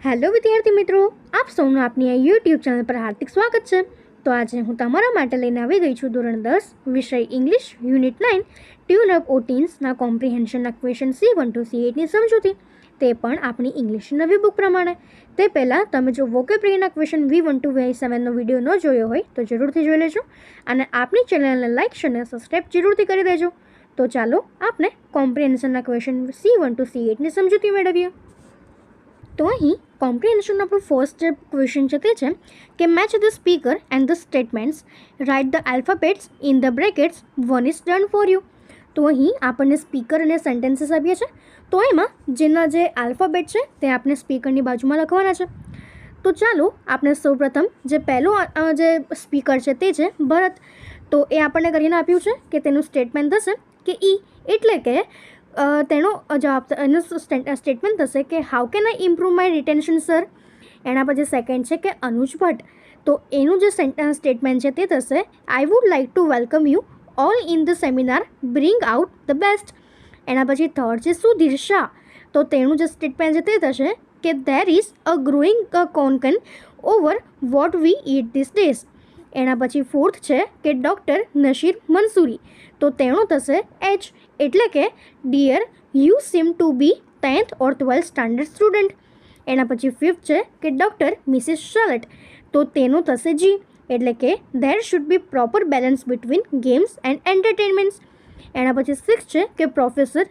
Hello વિદ્યાર્થી મિત્રો, આપ સૌનું આપની આ યુટ્યુબ ચેનલ પર હાર્દિક સ્વાગત છે. તો આજે હું તમારા માટે લઈને આવી ગઈ છું ધોરણ 10 વિષય ઇંગ્લિશ યુનિટ 9 ટ્યુન અપ ઓટીન્સના કોમ્પ્રિહેન્શનના ક્વેશ્ચન C1 to C8ની સમજૂતી, તે પણ આપણી ઇંગ્લિશની નવી બુક પ્રમાણે. તે પહેલાં તમે જો વોકેબલરીના ક્વેશ્ચન V1 to V7નો વિડીયો ન જોયો હોય તો જરૂરથી જોઈ લેજો અને આપણી ચેનલને લાઇક શેર અને સબસ્ક્રાઈબ જરૂરથી કરી દેજો. તો ચાલો આપણે કોમ્પ્રિહેન્શનના ક્વેશ્ચન C1 to C8ની સમજૂતી મેળવીએ. તો અહીં કોમ્પ્રિહેન્શનનો આપણો ફર્સ્ટ જે ક્વેશ્ચન છે તે છે કે match the speaker and the statements, write the alphabets in the brackets, one is done for you. તો અહીં આપણને સ્પીકર અને સેન્ટેન્સીસ આપ્યા છે. તો એમાં જેના જે આલ્ફાબેટ છે તે આપણે સ્પીકરની બાજુમાં લખવાના છે. તો ચાલો આપણે સૌપ્રથમ જે પહેલો જે સ્પીકર છે તે છે ભરત. તો એ આપણને કરીને આપ્યું છે કે તેનું સ્ટેટમેન્ટ થશે કે ઈ, એટલે કે તેનો જવાબ એનું સ્ટેટમેન્ટ થશે કે how can I improve my retention sir. એના પછી સેકન્ડ છે કે અનુજ ભટ્ટ. તો એનું જે સ્ટેટમેન્ટ છે તે થશે I would like to welcome you all in the seminar, bring out the best. એના પછી થર્ડ છે સુધીર શાહ. તો તેનું જે સ્ટેટમેન્ટ છે તે થશે કે there is a growing concern over what we eat these days. એના પછી ફોર્થ છે કે ડૉક્ટર નશીર મંસૂરી. તો તેનું થશે એચ, એટલે કે dear you seem to be 10th or 12th standard student. એના પછી ફિફ્થ છે કે ડૉક્ટર મિસિસ શર્લેટ. તો તેનું થશે જી, એટલે કે there should be proper balance between games and entertainments. એના પછી સિક્સ છે કે પ્રોફેસર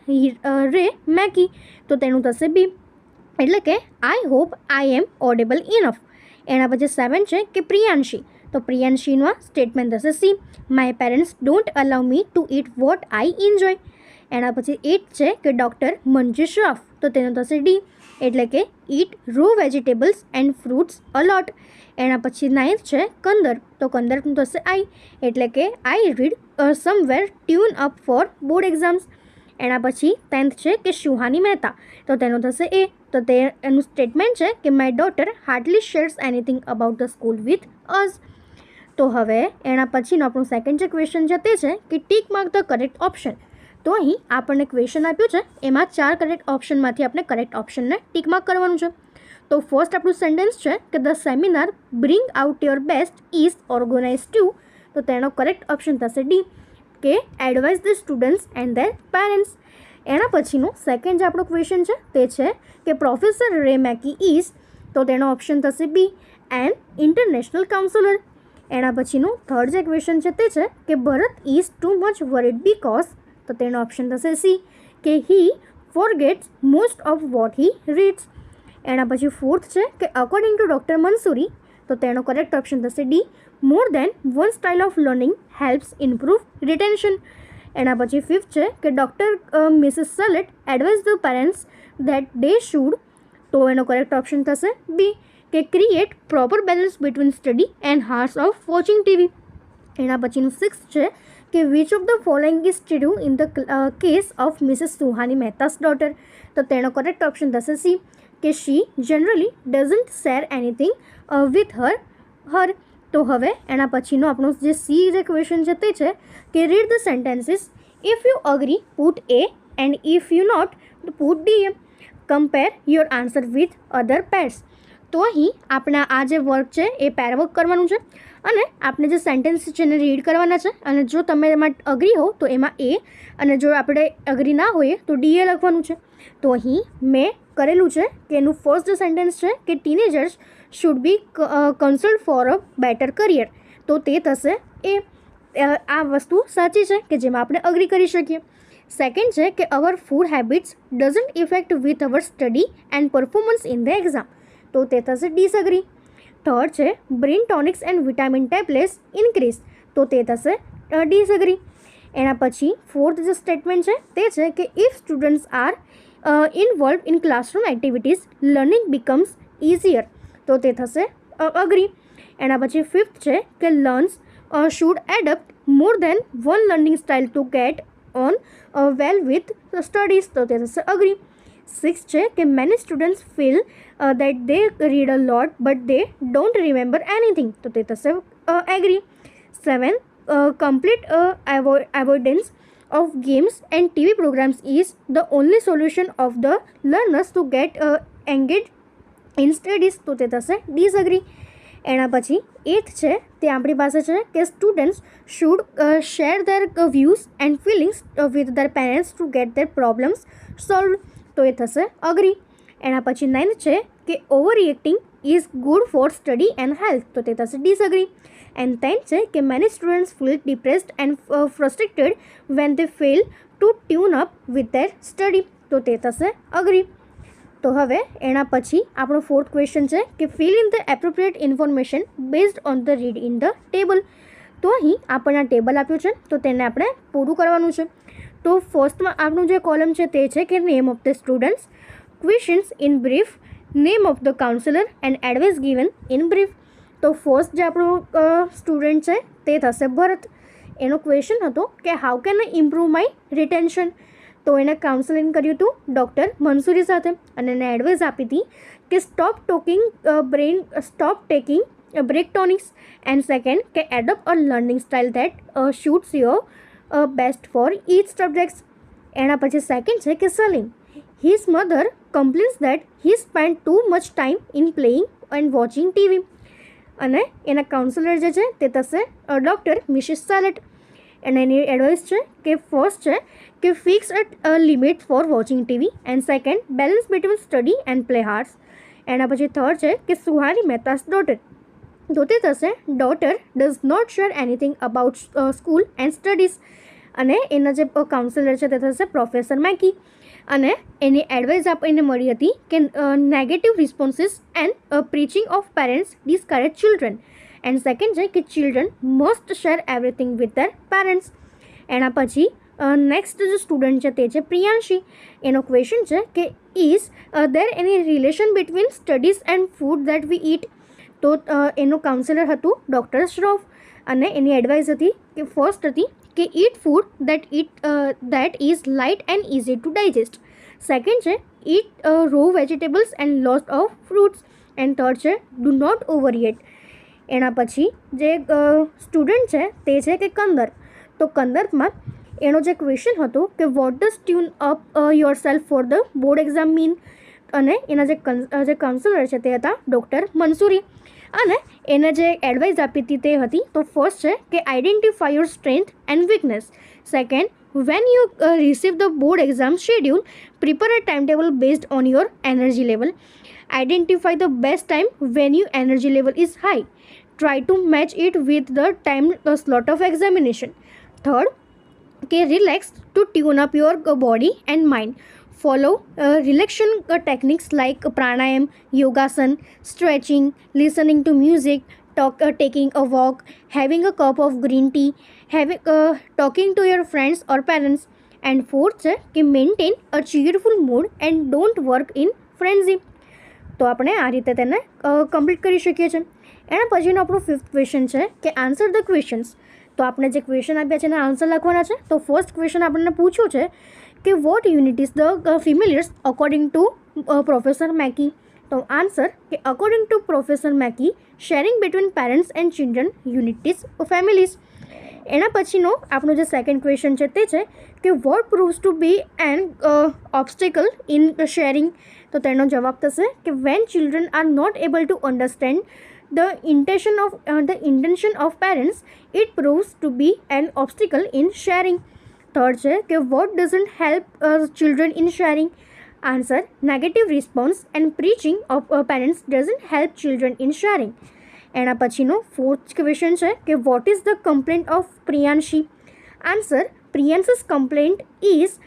રે મેકી. તો તેનું થશે બી, એટલે કે I hope I am audible enough. એના પછી સેવન છે કે પ્રિયાંશી. તો પ્રિયાંશીનું સ્ટેટમેન્ટ થશે C, my parents don't allow me to eat what I enjoy. એના પછી 8 છે કે ડૉક્ટર મંજુ શ્રોફ. તો તેનું થશે ડી, એટલે કે eat raw vegetables and fruits a lot. એના પછી 9th છે કંદર. તો કંદરનું થશે આઈ, એટલે કે આઈ read somewhere tune up four board exams. એના પછી 10th છે કે સુહાની મહેતા. તો તેનું થશે એ. તો તે એનું સ્ટેટમેન્ટ છે કે my daughter hardly shares anything about the school with us. તો હવે એના પછીનો આપણું સેકન્ડ જે ક્વેશ્ચન છે તે છે કે tick mark the correct option. તો અહીં આપણને ક્વેશ્ચન આપ્યું છે, એમાં 4 કરેક્ટ ઓપ્શનમાંથી આપણે કરેક્ટ ઓપ્શનને ટીક માર્ક કરવાનું છે. તો ફર્સ્ટ આપણું સેન્ટેન્સ છે કે the seminar bring out your best is organise to. તો તેનો કરેક્ટ ઓપ્શન થશે ડી, કે advise the students and their parents. એના પછીનું સેકન્ડ જે આપણો ક્વેશ્ચન છે તે છે કે પ્રોફેસર રે મેકી ઇઝ. તો તેનો ઓપ્શન થશે બી, એન ઇન્ટરનેશનલ કાઉન્સલર. એના પછીનું થર્ડ જે ક્વેશ્ચન છે તે છે કે Bharat is too much worried because. તો તેનો ઓપ્શન થશે સી, કે he forgets most of what he reads. એના પછી ફોર્થ છે કે અકોર્ડિંગ ટુ ડૉક્ટર મંસૂરી. તો તેનો કરેક્ટ ઓપ્શન થશે D, more than one style of learning helps improve retention. એના પછી ફિફ્થ છે કે doctor Mrs Salet advise the parents that they should. તો એનો કરેક્ટ ઓપ્શન થશે બી, કે create proper balance between study and hours of watching TV. એના પછીનું સિક્સ્થ છે કે which of the following is true in the case of Mrs Suhani Mehta's daughter. તો તેનો કરેક્ટ ઓપ્શન થશે સી, કે she generally doesn't share anything with her. તો હવે એના પછીનો આપણો જે સી જે ક્વેશ્ચન છે તે છે કે read the sentences, if you agree put A and if you not put D. Compare your answer with other pairs. તો અહીં આપણે આ જે વર્ક છે એ પેર વર્ક કરવાનું છે અને આપણે જે સેન્ટેન્સ છે એને રીડ કરવાના છે. અને જો તમે એમાં અગ્રી હો તો એમાં એ, અને જો આપણે અગ્રી ના હોઈએ તો ડી એ લખવાનું છે. તો અહીં મેં કરેલું છે કે એનું ફર્સ્ટ જે સેન્ટેન્સ છે કે teenagers should be consult for a better career. તો તે થશે એ. આ વસ્તુ સાચી છે કે જેમાં આપણે અગ્રી કરી શકીએ. સેકન્ડ છે કે our food habits doesn't effect with our study and performance in the exam. તો તે થશે ડિસઅગ્રી. થર્ડ છે brain tonics and vitamin tablets increase. તો તે થશે ડિસઅગ્રી. એના પછી ફોર્થ જે સ્ટેટમેન્ટ છે તે છે કે if students are involve in classroom activities learning becomes easier. તો તે થશે અગ્રી. એના પછી ફિફ્થ છે કે learns should adapt more than one learning style two gate on well with studies. તો તે થશે અગ્રી. સિક્સ છે કે many students feel that they read a lot but they don't remember anything. તો તે થશે agri. 7 complete avoidance of games and TV programs is the only solution of the learners to get engaged in studies તો તે થશે disagree. એના પછી 8th છે તે આપણી પાસે છે કે students should share their views and feelings with their parents to get their problems solve તો એ થશે અગ્રી. એના પછી 9th છે કે overreacting is good for study and health તો તે થશે ડિસએગ્રી. એન્ડ 10th છે કે many students feel depressed and frustrated when they fail to tune up with their study તો તે થશે અગ્રી. તો હવે એના પછી આપણો 4th ક્વેશ્ચન છે કે fill in the appropriate information based on the read in the table. તો અહીં આપણને આ ટેબલ આપ્યું છે તો તેને આપણે પૂરું કરવાનું છે. તો ફર્સ્ટમાં આપણું જે કોલમ છે તે છે કે name of the students, questions in brief, name of the counsellor and advice given in brief. તો ફર્સ્ટ જે આપણો સ્ટુડન્ટ છે તે થશે ભરત. એનો ક્વેશ્ચન હતો કે how can I improve my retention. તો એને કાઉન્સેલિંગ કર્યું હતું ડૉક્ટર મંસૂરી સાથે અને એને એડવાઇસ આપી હતી કે stop taking brain tonics and second કે adopt a learning style that suits your best for each subjects. એના પછી સેકન્ડ છે કે Salim, his mother complains that he spend too much time in playing and watching TV. અને એના counsellor જે છે તે થશે ડૉક્ટર મિસિસ સેલેટ. અને એની એડવાઇસ છે કે ફર્સ્ટ છે કે fix a limit for watching TV and second balance between study and play hours. એના પછી થર્ડ છે કે સુહાની મહેતાસ ડોટર તો તે થશે daughter does not share anything about school and studies. અને એના જે કાઉન્સિલર છે તે થશે પ્રોફેસર મેકી. અને એની એડવાઇસ આપણને મળી હતી કે negative responses and preaching of parents discourage children. And second છે કે children must share everything with their parents. એના પછી નેક્સ્ટ જે સ્ટુડન્ટ છે તે છે પ્રિયાંશી. એનો ક્વેશ્ચન છે કે is there any relation between studies and food that we it. તો એનું કાઉન્સિલર હતું ડૉક્ટર શ્રોફ. અને એની એડવાઇસ હતી કે ફર્સ્ટ હતી કે eat food that is light and easy to digest. Second છે eat raw vegetables and lot of fruits. And third છે ડુ નોટ ઓવર ઇટ. એના પછી જે સ્ટુડન્ટ છે તે છે કે કંદર. તો કંદરમાં એનો જે ક્વેશ્ચન હતો કે what does tune up your self for the board exam mean. અને એના જે કાઉન્સિલર છે તે હતા ડૉક્ટર મંસૂરી. અને એને જે એડવાઇસ આપી હતી તે હતી તો ફર્સ્ટ છે કે identify your strength and weakness. Second, when you receive the board exam schedule, prepare a timetable based on your energy level. Identify the best time when your energy level is high. Try to match it with the time slot of examination. Third, okay, relax to tune up your body and mind. Follow relaxation techniques like pranayam, yogasan, stretching, listening to music, taking a walk, having a cup of green tea, talking to your friends or parents. And fourth છે કે maintain a ચીયરફુલ mood and don't work in ફ્રેન્ઝી. તો આપણે આ રીતે તેને complete કરી શકીએ છીએ. એના પછીનો આપણો 5th ક્વેશ્ચન છે કે આન્સર ધ ક્વેશ્ચન્સ. તો આપણે જે ક્વેશ્ચન આપ્યા છે એના આન્સર લખવાના છે. તો ફર્સ્ટ ક્વેશ્ચન આપણને પૂછ્યું છે કે what unit is the familiars according to professor Mackie. તો આન્સર કે according to professor Mackie sharing between parents and children unit is families. એના પછીનો આપણો જે સેકન્ડ ક્વેશ્ચન છે તે છે કે what proves to be an obstacle in sharing. તો તેનો જવાબ થશે કે when children are not able to understand the intention of parents, it proves to be an obstacle in sharing. Third છે કે what doesn't help children in sharing. Answer, negative response and preaching of parents doesn't help children in sharing. એના પછીનો fourth question છે કે what is the complaint of Priyanshi. Answer, Priyanshi's complaint is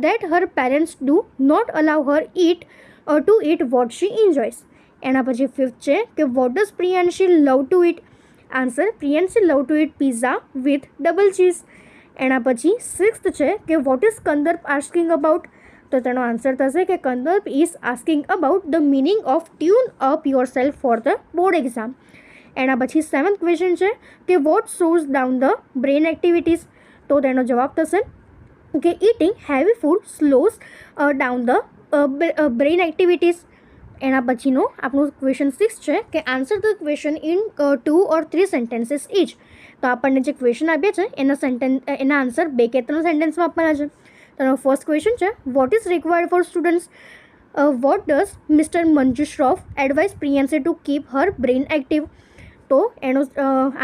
that her parents do not allow her to eat what she enjoys. એના પછી fifth છે કે what does Priyanshi love to eat. Answer, Priyanshi love to eat pizza with double cheese. એના પછી sixth છે કે what is Kandarp asking about. તો તેનો આન્સર થશે કે Kandarp is asking about the meaning of tune up yourself for the board exam. એના પછી સેવન્થ ક્વેશ્ચન છે કે what slows down the brain activities. તો તેનો જવાબ થશે કે eating heavy food slows down the brain activities. એના પછીનો આપણું ક્વેશ્ચન 6 છે કે answer the question in 2 or 3 sentences each. તો આપણને જે ક્વેશ્ચન આપ્યા છે એના આન્સર 2 કે 3 સેન્ટેન્સમાં આપવાના છે. તો ફર્સ્ટ ક્વેશ્ચન છે what is required for students what does mister Manju Shroff advice Priyanshi to keep her brain active? તો એનો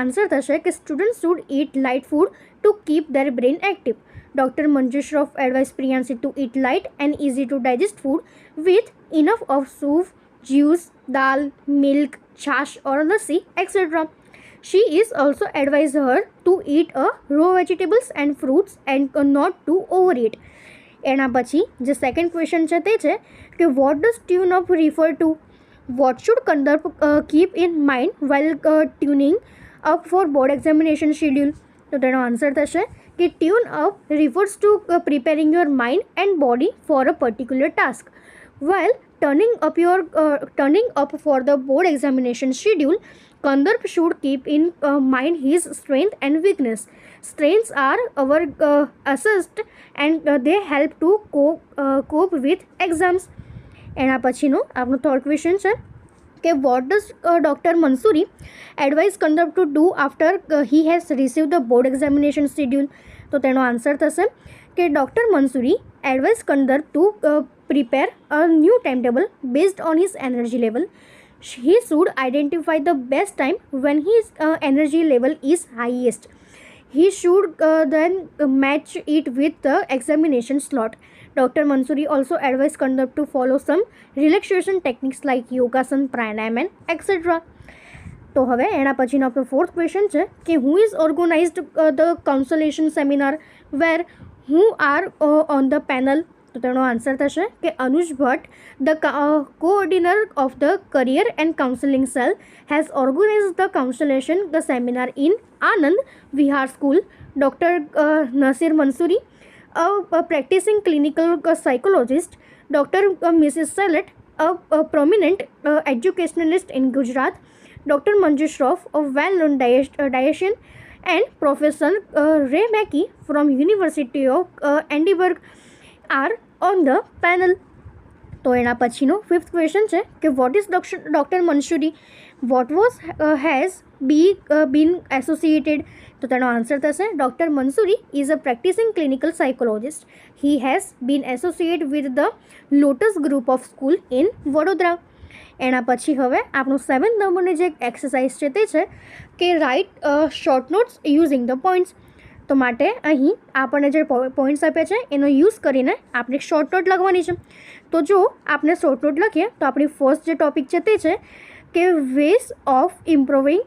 આન્સર થશે કે student should eat light food to keep their brain active. Dr. Manju Shroff advised Priyanshi to eat light and easy to digest food with enough of soup, juice, dal, milk, chash or lassi, etc. She is also advised her to eat raw vegetables and fruits and not to overeat. એના પછી જે second question છે તે છે કે what does tune up refer two? What should Kandarp keep in mind while tuning up four board examination schedule? તો તેનો answer થશે કે tune up refers to preparing your mind and body for a particular task, while turning up for the board examination schedule. Kandarp should keep in mind his strength and weakness. Strengths are our assessed and they help to cope with exams. એના પછીનો આપણો third question છે કે what does doctor Mansuri advice Kandarp to do after he has receive the board examination schedule? તો તેનો answer થશે કે doctor Mansuri advice Kandarp to prepare a new time table based on his energy level. He should identify the best time when his energy level is highest. He should then match it with the examination slot. Dr. Mansoori also advised Kandarp to follow some relaxation techniques like yogasan, pranayam and etc. તો હવે એના પછીનો આપણો fourth question છે કે who is organized the counsellation seminar where who are on the panel? તો તેનો answer થશે કે Anuj Bhatt, the coordinator of the career and counselling cell, has organized the counsellation the seminar in Anand Vihar school. Doctor Nasir Mansoori, a practicing clinical psychologist. Dr. Mrs. Salet, a prominent educationalist in Gujarat. Dr. Manju Shroff, a well-known dietitian, and Professor Ray Mackey from University of Edinburgh are on the panel. તો એના પછીનો fifth question છે કે what is doctor Mansuri what was has been associated? તો તેનો answer થશે doctor Mansuri is a practising clinical psychologist. He has been associate with the lotus group of school in Vadodara. એના પછી હવે આપણું 7th નંબરની જે એક્સરસાઇઝ છે તે છે કે write short notes using the points. તો માટે અહીં આપણને જે પોઈન્ટ્સ આપ્યા છે એનો યુઝ કરીને આપણે શોર્ટ નોટ લખવાની છે. તો જો આપણે શોર્ટ નોટ લખીએ તો આપણી ફર્સ્ટ જે ટોપિક છે તે છે કે વેઝ ઓફ ઇમ્પ્રુવિંગ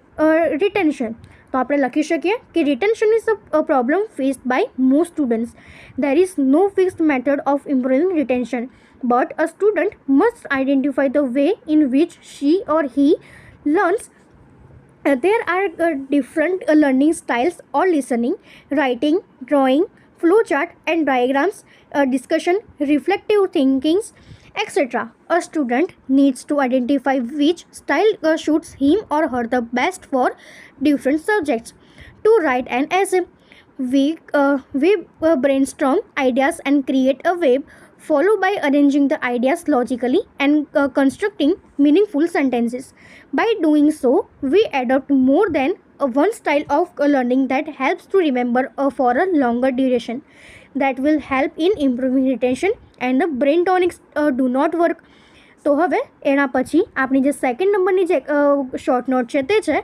રિટેન્શન. તો આપણે લખી શકીએ કે retention is a problem faced by most students. There is no fixed method of improving retention, but a student must identify the way in which she or he learns. There are different learning styles or listening, writing, drawing, flowchart and diagrams, discussion, reflective thinkings, etc. A student needs to identify which style suits him or her the best for different subjects. To write an essay, we brainstorm ideas and create a web, followed by arranging the ideas logically and constructing meaningful sentences. By doing so, we adopt more than one style of learning that helps to remember for a longer duration. That will help in improving retention and the brain tonics do not work. તો હવે એના પછી આપણી જે second નંબરની જે short note છે તે છે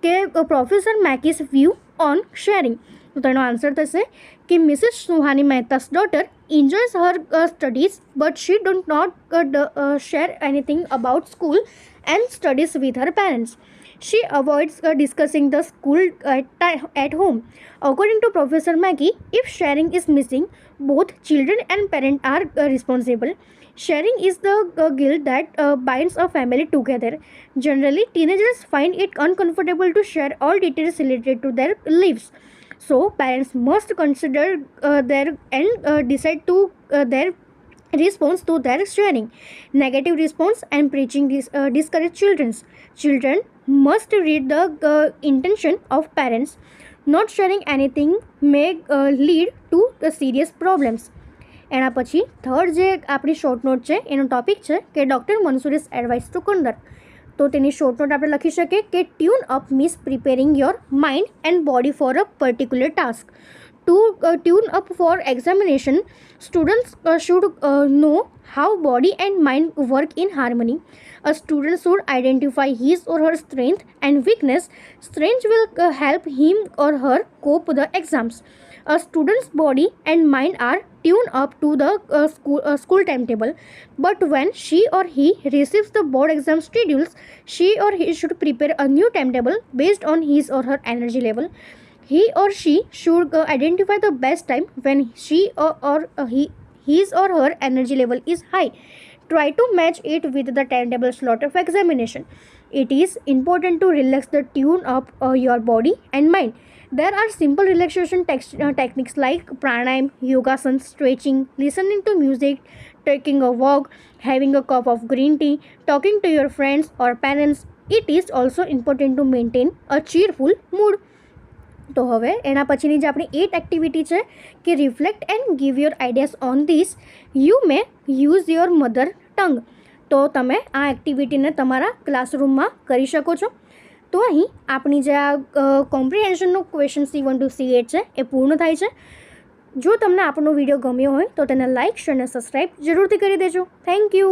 કે professor Mackie's view on sharing. તો તેનો આન્સર થશે કે Mrs Suhani Mehta's daughter enjoys her studies but she does not share anything about school and studies with her parents. She avoids discussing the school at home. According to Professor Mackey, if sharing is missing, both children and parents are responsible. Sharing is the guild that binds a family together. Generally, teenagers find it uncomfortable to share all details related to their lives. So, parents must consider their and decide to their response to their sharing. Negative response and preaching discourage children. Children must read the intention of parents. Not sharing anything may lead to serious problems. એના પછી third જે આપણી short note છે એનો topic છે કે doctor મંસૂરીસ advice two Kandarp. તો તેની શોર્ટ નોટ આપણે લખી શકીએ કે tune up means preparing your mind and body for a particular task. tune up for examination, students should know how body and mind work in harmony. A student should identify his or her strength and weakness. Strength will help him or her cope the exams. A student's body and mind are tuned up to the school timetable, but when she or he receives the board exam schedules, she or he should prepare a new timetable based on his or her energy level. He or she should identify the best time when she or his or her energy level is high. Try to match it with the timetable slot of examination. It is important to relax the tune up your body and mind. There are simple relaxation techniques like pranayam, yogasana, stretching, listening to music, taking a walk, having a cup of green tea, talking to your friends or parents. It is also important to maintain a cheerful mood. તો હવે એના પછીની જે આપણી 8 activity છે કે reflect and give your ideas on this you may use your mother tongue. તો તમે આ એક્ટિવિટીને તમારા ક્લાસરૂમમાં કરી શકો છો. તો અહીં આપણી જે આ કોમ્પ્રિહેન્શનનો ક્વેશ્ચન C1 to C8 છે એ પૂર્ણ થાય છે. જો તમને આપણો વિડીયો ગમ્યો હોય તો તેને લાઇક શેર અને સબસ્ક્રાઈબ જરૂરથી કરી દેજો. Thank you.